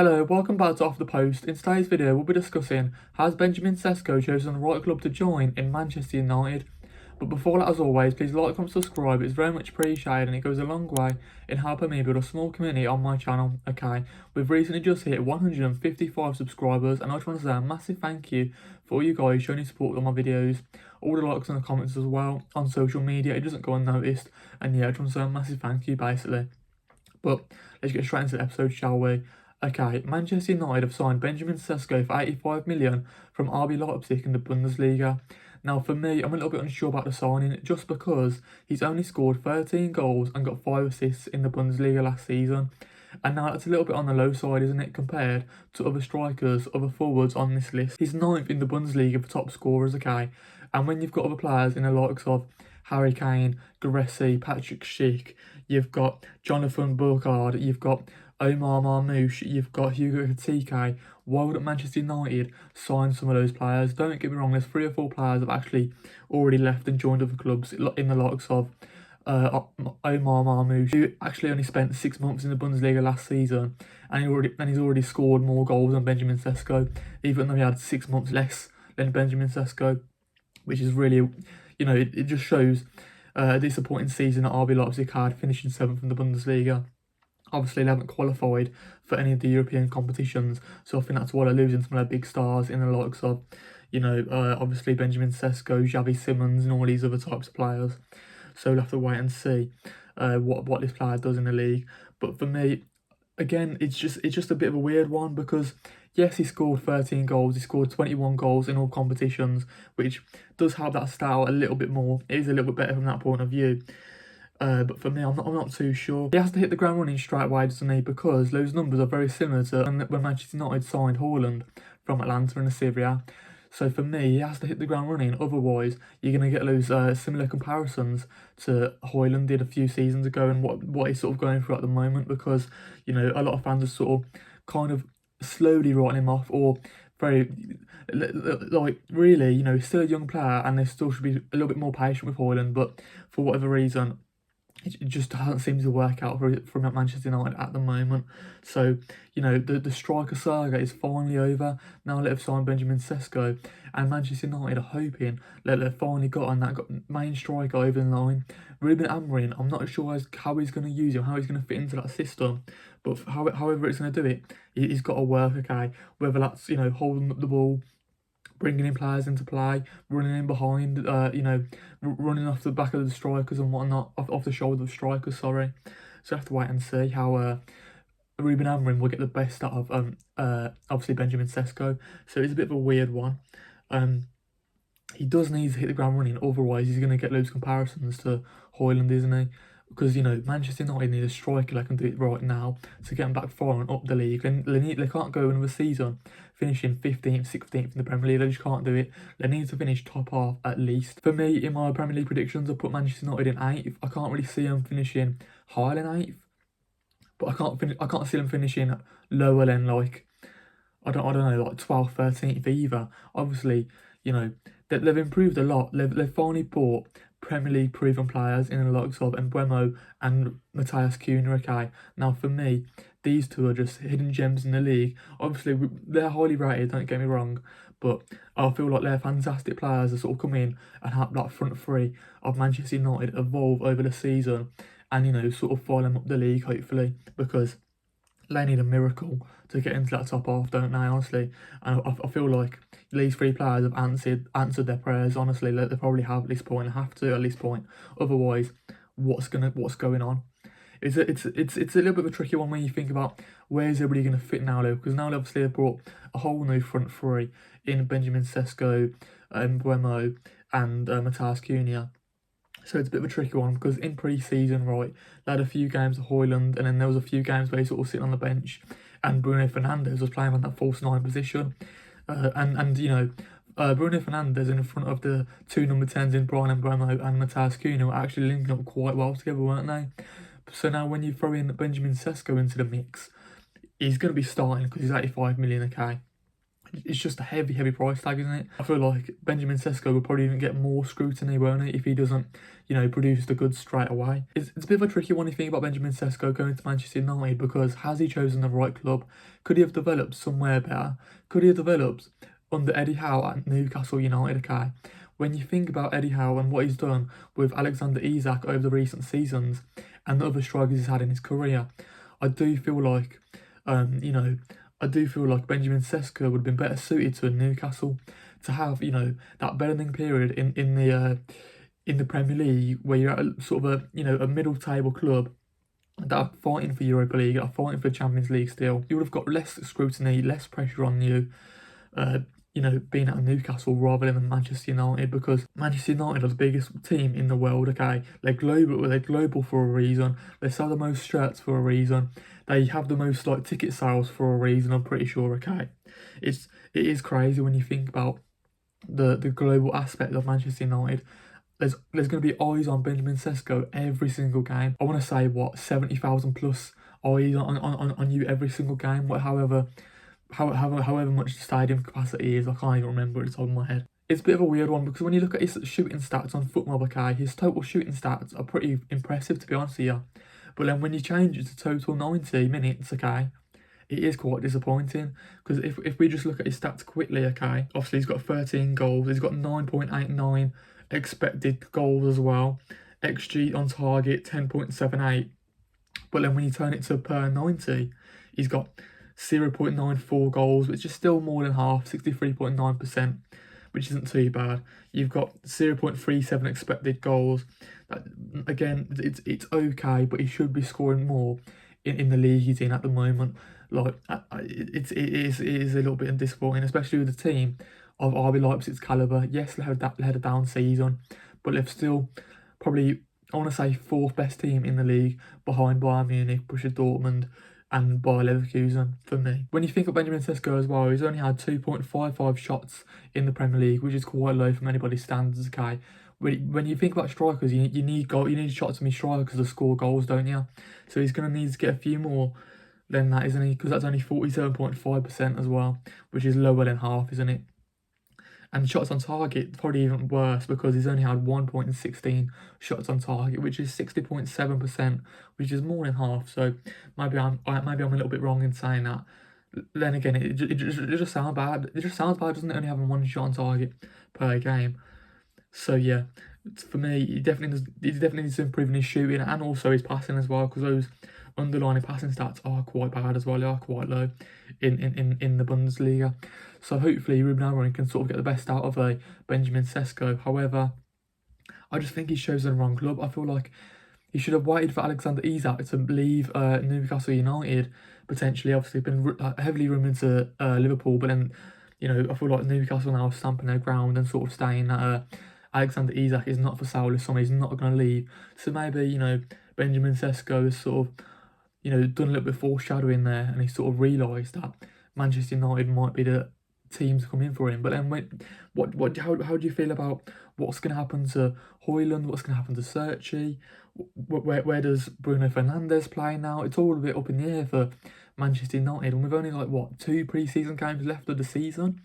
Hello, welcome back to Off the Post. In today's video, we'll be discussing has Benjamin Šeško chosen the right club to join in Manchester United. But before that, as always, please like, comment, subscribe. It's very much appreciated and it goes a long way in helping me build a small community on my channel. Okay, we've recently just hit 155 subscribers and I just want to say a massive thank you for all you guys showing your support on my videos, all the likes and the comments as well on social media. It doesn't go unnoticed, and yeah, I just want to say a massive thank you basically. But let's get straight into the episode, shall we? Okay, Manchester United have signed Benjamin Šeško for 85 million from RB Leipzig in the Bundesliga. Now, for me, I'm a little bit unsure about the signing just because he's only scored 13 goals and got 5 assists in the Bundesliga last season. And now that's a little bit on the low side, isn't it, compared to other strikers, other forwards on this list. He's 9th in the Bundesliga for top scorers, okay? And when you've got other players in the likes of Harry Kane, Guressi, Patrick Schick, you've got Jonathan Burkhardt, you've got Omar Marmoush, you've got Hugo Ekitike. Why would Manchester United sign some of those players? Don't get me wrong, there's 3 or 4 players that have actually already left and joined other clubs in the likes of Omar Marmoush, who actually only spent 6 months in the Bundesliga last season, and he's already scored more goals than Benjamin Šeško, even though he had 6 months less than Benjamin Šeško, which is really, you know, it just shows a disappointing season that RB Leipzig had, finishing 7th in the Bundesliga. Obviously, they haven't qualified for any of the European competitions, so I think that's why they're losing some of their big stars in the likes of, you know, obviously Benjamin Šeško, Xavi Simons, and all these other types of players. So we'll have to wait and see what this player does in the league. But for me, again, it's just a bit of a weird one because yes, he scored 13 goals, he scored 21 goals in all competitions, which does help that stat out a little bit more. It is a little bit better from that point of view. But for me, I'm not too sure. He has to hit the ground running straight away, doesn't he? Because those numbers are very similar to when Manchester United signed Haaland from Atlanta and Syria. So for me, he has to hit the ground running. Otherwise, you're going to get those similar comparisons to Haaland did a few seasons ago and what he's sort of going through at the moment. Because, you know, a lot of fans are sort of kind of slowly writing him off, or very, like, really, you know, he's still a young player and they still should be a little bit more patient with Haaland. But for whatever reason, it just doesn't seem to work out for Manchester United at the moment. So, you know, the striker saga is finally over. Now they've signed Benjamin Šeško, and Manchester United are hoping that they've finally gotten that main striker over the line. Ruben Amorim, I'm not sure how he's going to use him, how he's going to fit into that system, but however it's going to do it, he's got to work, okay? Whether that's, you know, holding up the ball, bringing in players into play, running in behind, you know, running off the back of the strikers and whatnot, off the shoulder of strikers, sorry. So I have to wait and see how Ruben Amorim will get the best out of obviously Benjamin Šeško. So it's a bit of a weird one. He does need to hit the ground running, otherwise he's going to get those comparisons to Haaland, isn't he? Because, you know, Manchester United need a striker that can do it right now to get them back far and up the league. They can't go another season finishing 15th, 16th in the Premier League. They just can't do it. They need to finish top half at least. For me, in my Premier League predictions, I put Manchester United in 8th. I can't really see them finishing higher than 8th, but I can't see them finishing lower than, like, I don't know, like 12th, 13th either. Obviously, you know, they've improved a lot. They've finally bought Premier League proven players in the likes of Mbeumo and Matthias Cunha, okay? Now, for me, these two are just hidden gems in the league. Obviously, they're highly rated, don't get me wrong, but I feel like they're fantastic players that sort of come in and have that front three of Manchester United evolve over the season and, you know, sort of fire them up the league, hopefully, because they need a miracle to get into that top half, don't they, honestly? And I feel like these 3 players have answered their prayers, honestly. They probably have at this point, have to at this point. Otherwise, what's going on? It's a little bit of a tricky one when you think about where's everybody going to fit now, though, because now obviously they've brought a whole new front three in Benjamin Šeško, Mbeumo, and Matthias Cunha. So it's a bit of a tricky one because in pre-season, right, they had a few games of Haaland and then there was a few games where he sort of sitting on the bench and Bruno Fernandes was playing on that false 9 position. And you know, Bruno Fernandes in front of the 2 number 10s in Bryan Mbeumo and Matthias Cunha were actually linking up quite well together, weren't they? So now when you throw in Benjamin Šeško into the mix, he's going to be starting because he's 85 million, okay? it's just a heavy price tag, isn't it? I feel like Benjamin Šeško will probably even get more scrutiny, won't he, if he doesn't, produce the goods straight away. It's a bit of a tricky one if you think about Benjamin Šeško going to Manchester United, because has he chosen the right club? Could he have developed somewhere better? Could he have developed under Eddie Howe at Newcastle United, okay? When you think about Eddie Howe and what he's done with Alexander Isak over the recent seasons and the other strikers he's had in his career, I do feel like, Benjamin Šeško would have been better suited to a Newcastle, to have, that bedding period in the Premier League, where you're at a sort of a middle table club that are fighting for Europa League, that are fighting for Champions League still. You would have got less scrutiny, less pressure on you, being at Newcastle rather than Manchester United, because Manchester United are the biggest team in the world, okay? They're global for a reason. They sell the most shirts for a reason. They have the most ticket sales for a reason, I'm pretty sure, okay? It is crazy when you think about the global aspect of Manchester United. There's going to be eyes on Benjamin Šeško every single game. I want to say, 70,000 plus eyes on you every single game, however much the stadium capacity is. I can't even remember at the top of my head. It's a bit of a weird one, because when you look at his shooting stats on FootMob, okay, his total shooting stats are pretty impressive, to be honest with you. But then when you change it to total 90 minutes, okay, it is quite disappointing, because if we just look at his stats quickly, okay, obviously he's got 13 goals, he's got 9.89 expected goals as well, XG on target 10.78, but then when you turn it to per 90, he's got 0.94 goals, which is still more than half, 63.9%, which isn't too bad. You've got 0.37 expected goals. Again, it's okay, but he should be scoring more in the league he's in at the moment. It is a little bit disappointing, especially with the team of RB Leipzig's calibre. Yes, they had a down season, but they've still probably, I want to say, fourth best team in the league, behind Bayern Munich, Borussia Dortmund, and Bayer Leverkusen for me. When you think of Benjamin Šeško as well, he's only had 2.55 shots in the Premier League, which is quite low from anybody's standards, okay? When you think about strikers, you need shots from your strikers to score goals, don't you? So he's going to need to get a few more than that, isn't he? Because that's only 47.5% as well, which is lower than half, isn't it? And shots on target, probably even worse, because he's only had 1.16 shots on target, which is 60.7%, which is more than half. So maybe I'm a little bit wrong in saying that. Then again, it just sounds bad. It just sounds bad, doesn't it? Only having one shot on target per game. So yeah, for me, he definitely needs to improve in his shooting and also his passing as well, because those underlying passing stats are quite bad as well. They are quite low in the Bundesliga. So hopefully Ruben Amorim can sort of get the best out of a Benjamin Šeško. However, I just think he's chosen the wrong club. I feel like he should have waited for Alexander Isak to leave Newcastle United, potentially. Obviously, been heavily rumoured to Liverpool, but then, I feel like Newcastle now are stamping their ground and sort of saying that Alexander Isak is not for sale this summer, he's not going to leave. So maybe, Benjamin Šeško has sort of, done a little bit of foreshadowing there, and he sort of realised that Manchester United might be the team to come in for him. But then how do you feel about what's going to happen to Højlund? What's going to happen to Serchi? Where does Bruno Fernandes play now? It's all a bit up in the air for Manchester United, and we've only 2 pre-season games left of the season.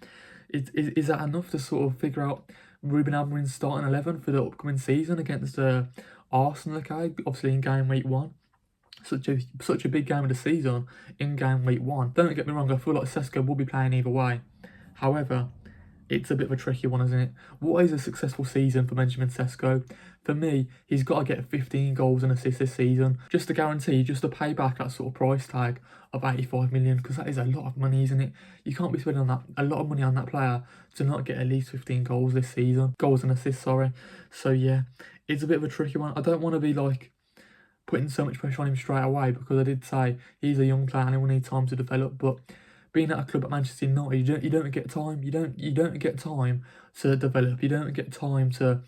Is that enough to sort of figure out Ruben Amorim's starting 11 for the upcoming season against Arsenal? Okay, obviously in game week 1. Such a big game of the season in game week 1. Don't get me wrong, I feel like Šeško will be playing either way. However, it's a bit of a tricky one, isn't it? What is a successful season for Benjamin Šeško? For me, he's got to get 15 goals and assists this season, just to guarantee, just to pay back that sort of price tag of 85 million, because that is a lot of money, isn't it? You can't be spending a lot of money on that player to not get at least 15 goals this season. Goals and assists, sorry. So yeah, it's a bit of a tricky one. I don't want to be putting so much pressure on him straight away, because I did say he's a young player and he will need time to develop, but being at a club at Manchester United, you don't get time. You don't get time to develop. You don't get time to,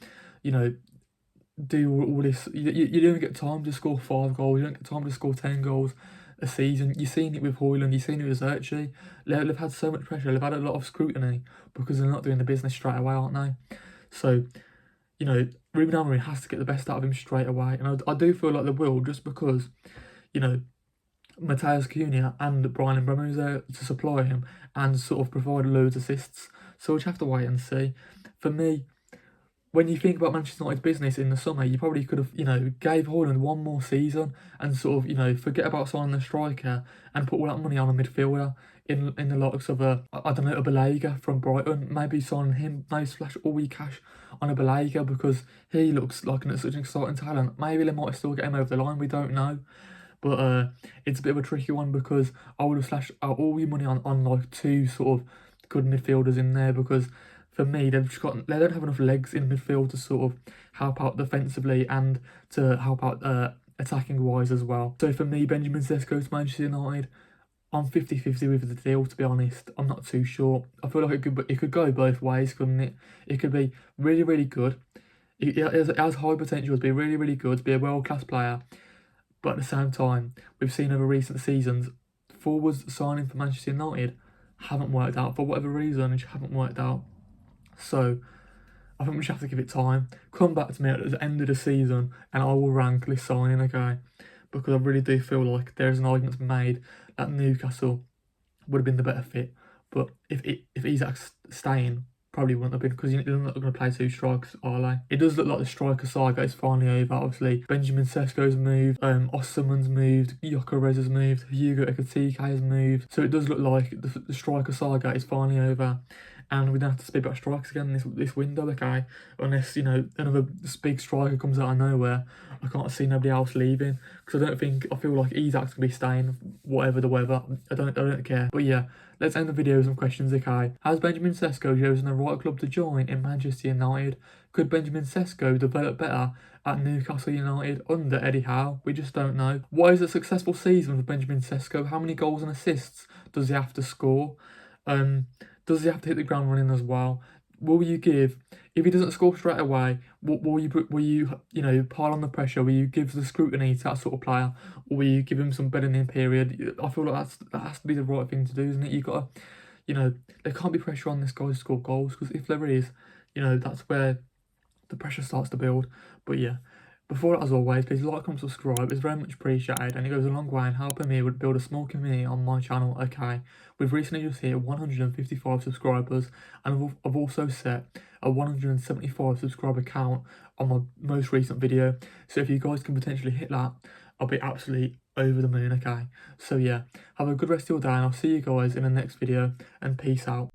do all this. You don't get time to score 5 goals. You don't get time to score 10 goals a season. You've seen it with Højlund. You've seen it with Serchi. They've had so much pressure. They've had a lot of scrutiny because they're not doing the business straight away, aren't they? So, Ruben Amorim has to get the best out of him straight away, and I do feel like they will, just because, Mateus Cunha and Brian Mbeumo's there to supply him and sort of provide loads of assists. So we'll just have to wait and see. For me, when you think about Manchester United's business in the summer, you probably could have, gave Haaland one more season and sort of, forget about signing a striker and put all that money on a midfielder in the likes of a Balega from Brighton. Maybe sign him, maybe splash all your cash on a Balega because he looks like such an exciting talent. Maybe they might still get him over the line, we don't know. But it's a bit of a tricky one because I would have slashed out all your money on like two sort of good midfielders in there because for me they don't have enough legs in midfield to sort of help out defensively and to help out attacking wise as well. So for me, Benjamin Šeško to Manchester United, I'm 50-50 with the deal, to be honest. I'm not too sure. I feel like it could go both ways, couldn't it? It could be really, really good. It has high potential to be really, really good, to be a world-class player. But at the same time, we've seen over recent seasons, forwards signing for Manchester United haven't worked out for whatever reason, just haven't worked out. So I think we just have to give it time. Come back to me at the end of the season and I will rank this signing, okay? Because I really do feel like there's an argument to be made that Newcastle would have been the better fit. But if Isak's staying, probably wouldn't have been because they're not going to play two strikers, are they? It does look like the striker saga is finally over. Obviously, Benjamin Šeško's moved, Osman's moved, Gyökeres has moved, Hugo Ekitike has moved. So it does look like the striker saga is finally over. And we don't have to speak about strikers again this window, okay? Unless, another big striker comes out of nowhere. I can't see nobody else leaving. Because I feel like Isak's going to be staying, whatever the weather. I don't care. But yeah, let's end the video with some questions, okay? Has Benjamin Šeško chosen the right club to join in Manchester United? Could Benjamin Šeško develop better at Newcastle United under Eddie Howe? We just don't know. What is a successful season for Benjamin Šeško? How many goals and assists does he have to score? Does he have to hit the ground running as well? Will you give, if he doesn't score straight away, will you pile on the pressure? Will you give the scrutiny to that sort of player, or will you give him some bedding period? I feel like that has to be the right thing to do, isn't it? You got to, there can't be pressure on this guy to score goals because if there is, that's where the pressure starts to build. But yeah. Before that, as always, please like and subscribe. It's very much appreciated and it goes a long way in helping me build a small community on my channel, okay? We've recently just hit 155 subscribers and I've also set a 175 subscriber count on my most recent video. So if you guys can potentially hit that, I'll be absolutely over the moon, okay? So yeah, have a good rest of your day and I'll see you guys in the next video and peace out.